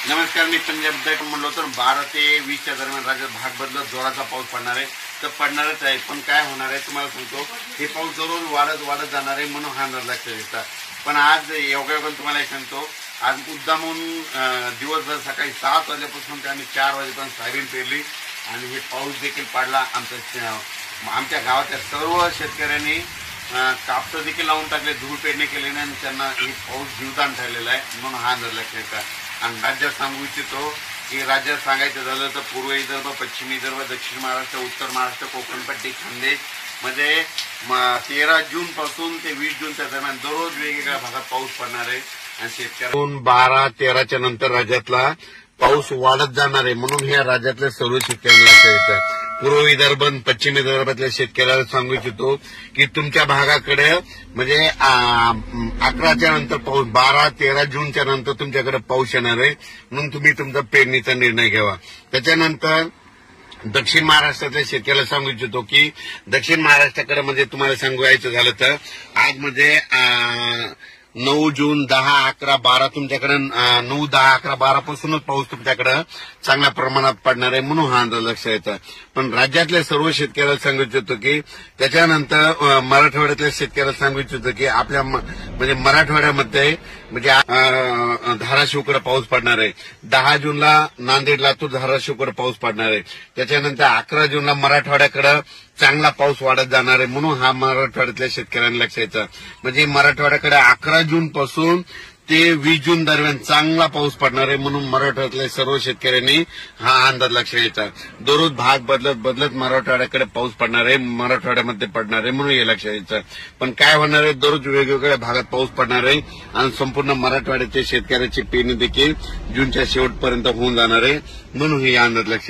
नमस्कार, मी संजय बुद्धाय म्हणलो तर 12 ते 20च्या दरम्यान राज्यात भाग बदलत जोराचा पाऊस पडणार आहे. तर पडणारच आहे, पण काय होणार आहे तुम्हाला सांगतो. हे पाऊस जरूर वाढत जाणार आहे म्हणून हा अंदाज लक्षात येतात. पण आज योगायोगाने तुम्हाला एक सांगतो, आज मुद्दामून दिवसभर सकाळी 7 वाजल्यापासून ते आम्ही 4 वाजेपर्यंत सोयाबीन पेरली आणि हे पाऊस देखील पडला. आमच्या गावातल्या सर्व शेतकऱ्यांनी कापसं देखील लावून टाकले, धूळ पेरणी केल्याने आणि त्यांना हे पाऊस जीवदान ठरलेला आहे म्हणून हा अंदाज लक्षात येतात. आणि राज्यात सांगू इच्छितो की राज्यात सांगायचं झालं तर पूर्व विदर्भ, पश्चिम विदर्भ, दक्षिण महाराष्ट्र, उत्तर महाराष्ट्र, कोकणपट्टी, खानदेश मध्ये 13 जून पासून ते 20 जूनच्या दरम्यान दररोज वेगवेगळ्या भागात पाऊस पडणार आहे. आणि शेतकऱ्यांना 12-13च्या नंतर राज्यातला पाऊस वाढत जाणार आहे म्हणून ह्या राज्यातल्या सर्व शेतकऱ्यांना लक्षात येतं. पूर्व विदर्भ, पश्चिम विदर्भातल्या शेतकऱ्याला सांगू इच्छितो की तुमच्या भागाकडे म्हणजे 11च्या नंतर पाऊस, 12-13 जूनच्या नंतर तुमच्याकडे पाऊस येणार आहे म्हणून तुम्ही तुमचा पेरणीचा निर्णय घ्यावा. त्याच्यानंतर दक्षिण महाराष्ट्रातल्या शेतकऱ्याला सांगू इच्छितो की दक्षिण महाराष्ट्राकडे म्हणजे तुम्हाला सांगायचं झालं तर आज म्हणजे 9 जून, 10, 11, 12 तुमच्याकडे 9, 10, 11, 12 पासूनच पाऊस तुमच्याकडे चांगल्या प्रमाणात पडणार आहे म्हणून हा अंदाज लक्षात येतं. पण राज्यातल्या सर्व शेतकऱ्याला सांगू इच्छितो की त्याच्यानंतर मराठवाड्यातल्या शेतकऱ्याला सांगू इच्छितो की आपल्या म्हणजे मराठवाड्यामध्ये म्हणजे धाराशिवकडे पाऊस पडणार आहे. 10 जूनला नांदेड, लातूर, धाराशिवकडे पाऊस पडणार आहे. त्याच्यानंतर 11 जूनला मराठवाड्याकडे चांगला पाऊस वाढत जाणार आहे म्हणून हा मराठवाड्यातल्या शेतकऱ्यांना लक्षात येतं. म्हणजे मराठवाड्याकडे 11 जून पासून ते 20 जून दरम्यान चांगला पाऊस पडणार आहे म्हणून मराठवाड्यातल्या सर्व शेतकऱ्यांनी हा अंदाज लक्षात येतात. दररोज भाग बदलत मराठवाड्याकडे पाऊस पडणार आहे, मराठवाड्यामध्ये पडणार आहे म्हणून हे लक्षात येतं. पण काय होणार आहे, दररोज वेगवेगळ्या भागात पाऊस पडणार आहे आणि संपूर्ण मराठवाड्याच्या शेतकऱ्याची पेरणी देखील जूनच्या शेवटपर्यंत होऊन जाणार आहे म्हणून हे अंदाज लक्षात